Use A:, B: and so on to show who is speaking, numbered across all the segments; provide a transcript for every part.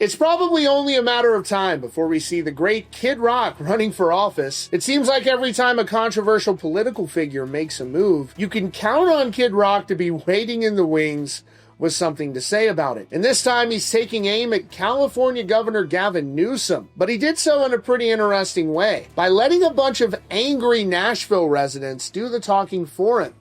A: It's probably only a matter of time before we see the great Kid Rock running for office. It seems like every time a controversial political figure makes a move, you can count on Kid Rock to be waiting in the wings with something to say about it. And this time he's taking aim at California Governor Gavin Newsom, but he did so in a pretty interesting way, by letting a bunch of angry Nashville residents do the talking for him.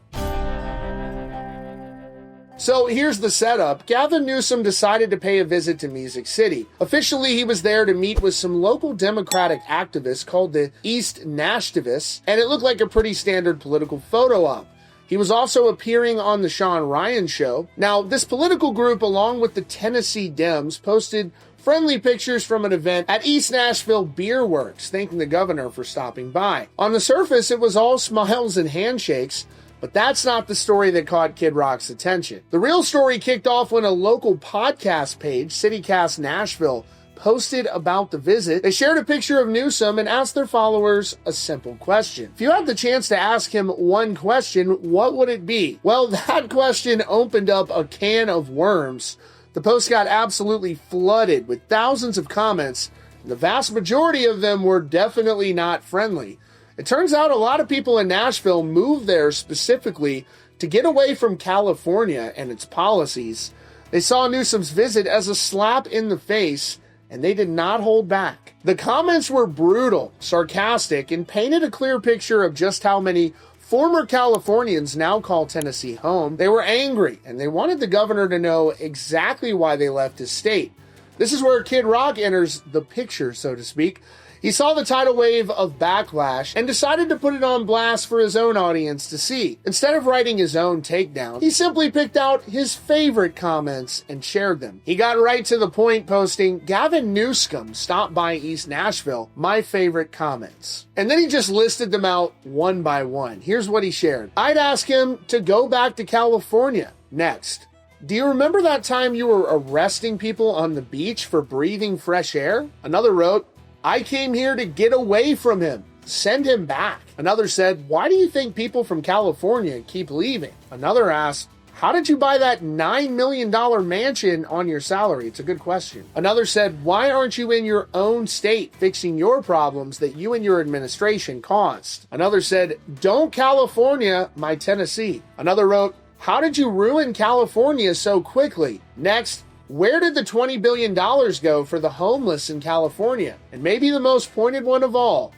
A: So here's the setup. Gavin Newsom decided to pay a visit to Music City. Officially, he was there to meet with some local Democratic activists called the East Nashtivists, and it looked like a pretty standard political photo op. He was also appearing on the Sean Ryan show. Now, this political group, along with the Tennessee Dems, posted friendly pictures from an event at East Nashville Beer Works, thanking the governor for stopping by. On the surface, it was all smiles and handshakes, but that's not the story that caught Kid Rock's attention. The real story kicked off when a local podcast page, CityCast Nashville, posted about the visit. They shared a picture of Newsom and asked their followers a simple question. If you had the chance to ask him one question, what would it be? Well, that question opened up a can of worms. The post got absolutely flooded with thousands of comments, and the vast majority of them were definitely not friendly. It turns out a lot of people in Nashville moved there specifically to get away from California and its policies. They saw Newsom's visit as a slap in the face, and they did not hold back. The comments were brutal, sarcastic, and painted a clear picture of just how many former Californians now call Tennessee home. They were angry, and they wanted the governor to know exactly why they left his state. This is where Kid Rock enters the picture, so to speak. He saw the tidal wave of backlash and decided to put it on blast for his own audience to see. Instead of writing his own takedown, he simply picked out his favorite comments and shared them. He got right to the point, posting, "Gavin Newsom stopped by East Nashville, my favorite comments." And then he just listed them out one by one. Here's what he shared. "I'd ask him to go back to California." Next. "Do you remember that time you were arresting people on the beach for breathing fresh air?" Another wrote, "I came here to get away from him. Send him back." Another said, "Why do you think people from California keep leaving?" Another asked, "How did you buy that $9 million mansion on your salary?" It's a good question. Another said, "Why aren't you in your own state fixing your problems that you and your administration caused?" Another said, "Don't California my Tennessee." Another wrote, "How did you ruin California so quickly?" Next, "Where did the $20 billion go for the homeless in California?" And maybe the most pointed one of all,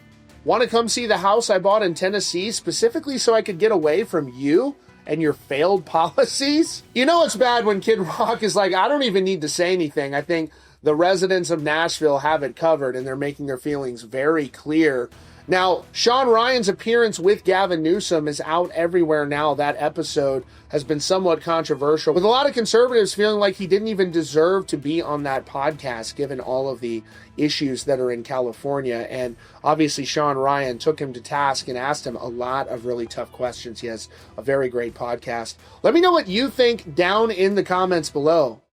A: "Want to come see the house I bought in Tennessee specifically so I could get away from you and your failed policies?" You know it's bad when Kid Rock is like, "I don't even need to say anything. I think the residents of Nashville have it covered," and they're making their feelings very clear. Now, Sean Ryan's appearance with Gavin Newsom is out everywhere now. That episode has been somewhat controversial, with a lot of conservatives feeling like he didn't even deserve to be on that podcast, given all of the issues that are in California. And obviously, Sean Ryan took him to task and asked him a lot of really tough questions. He has a very great podcast. Let me know what you think down in the comments below.